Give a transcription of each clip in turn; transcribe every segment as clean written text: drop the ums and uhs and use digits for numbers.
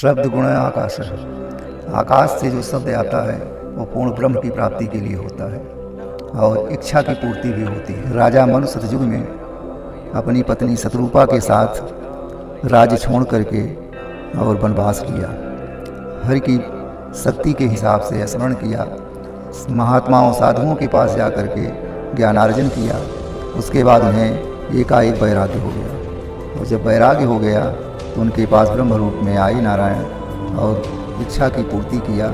शब्द गुण आकाश है। आकाश से जो शब्द आता है वो पूर्ण ब्रह्म की प्राप्ति के लिए होता है और इच्छा की पूर्ति भी होती है। राजा मनु सतयुग में अपनी पत्नी शतरूपा के साथ राज्य छोड़ करके और वनवास किया। हरि की शक्ति के हिसाब से स्मरण किया, महात्माओं साधुओं के पास जा कर के ज्ञानार्जन किया। उसके बाद उन्हें एकाएक वैराग्य हो गया और जब वैराग्य हो गया तो उनके पास ब्रह्म रूप में आए नारायण और इच्छा की पूर्ति किया।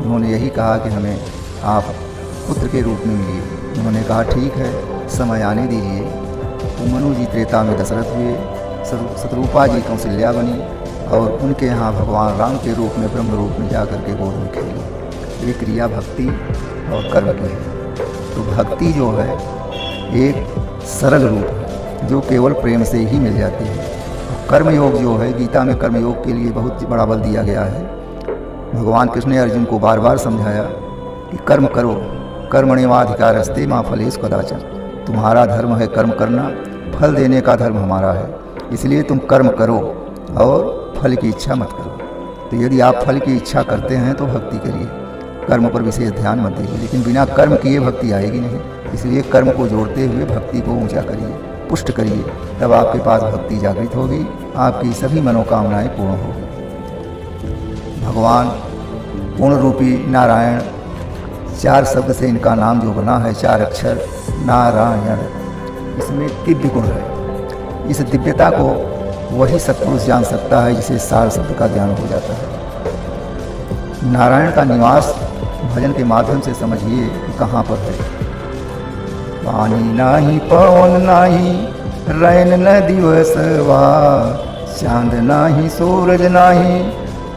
उन्होंने यही कहा कि हमें आप पुत्र के रूप में मिलिए। उन्होंने कहा ठीक है, समय आने दीजिए। तो मनु जी त्रेता में दशरथ हुए, शतरूपा जी कौशल्या बनी और उनके यहाँ भगवान राम के रूप में ब्रह्म रूप में जा कर के गोद में खेली। ये क्रिया भक्ति और कर्म की है। तो भक्ति जो है एक सरल रूप है जो केवल प्रेम से ही मिल जाती है। कर्मयोग जो है, गीता में कर्मयोग के लिए बहुत बड़ा बल दिया गया है। भगवान कृष्ण ने अर्जुन को बार बार समझाया कि कर्म करो, कर्मण्येवाधिकारस्ते मा फलेषु कदाचन। तुम्हारा धर्म है कर्म करना, फल देने का धर्म हमारा है, इसलिए तुम कर्म करो और फल की इच्छा मत करो। तो यदि आप फल की इच्छा करते हैं तो भक्ति करिए, कर्म पर विशेष ध्यान मत दीजिए। लेकिन बिना कर्म किए भक्ति आएगी नहीं, इसलिए कर्म को जोड़ते हुए भक्ति को ऊंचा करिए, पुष्ट करिए, तब आपके पास भक्ति जागृत होगी, आपकी सभी मनोकामनाएं पूर्ण होगी। भगवान पूर्ण रूपी नारायण, 4 शब्द से इनका नाम जो बना है, 4 अक्षर नारायण, इसमें दिव्य गुण है। इस दिव्यता को वही सत्पुरुष जान सकता है जिसे 4 शब्द का ज्ञान हो जाता है। नारायण का निवास भजन के माध्यम से समझिए कि कहाँ पर है। पानी नाही पवन नाही रैन न दिवसवा, चांद नाही सूरज नाही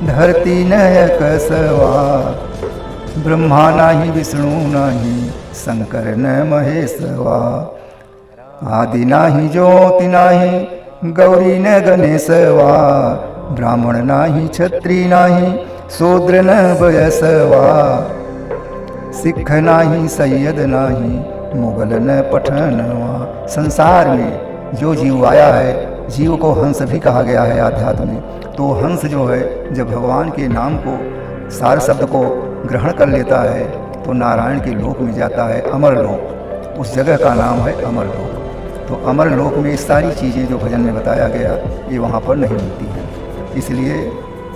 धरती न कसवा, ब्रह्मा नाही विष्णु नाही शंकर न महेशवा, आदि नाही ज्योति नाही गौरी न गणेशवा, ब्राह्मण नाही क्षत्रिय नाही शूद्र न वयसवा, सिख नाही सैयद नाही मुगल न पठनवा। संसार में जो जीव आया है, जीव को हंस भी कहा गया है आध्यात्म में। तो हंस जो है जब भगवान के नाम को, 4 शब्द को ग्रहण कर लेता है तो नारायण के लोक में जाता है, अमर लोक। उस जगह का नाम है अमर लोक। तो अमर लोक में सारी चीज़ें जो भजन में बताया गया ये वहाँ पर नहीं मिलती हैं। इसलिए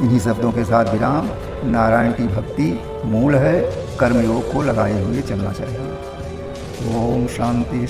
इन्हीं शब्दों के साथ विराम। नारायण की भक्ति मूल है, कर्मयोग को लगाए हुए चलना चाहिए। ओम शांति।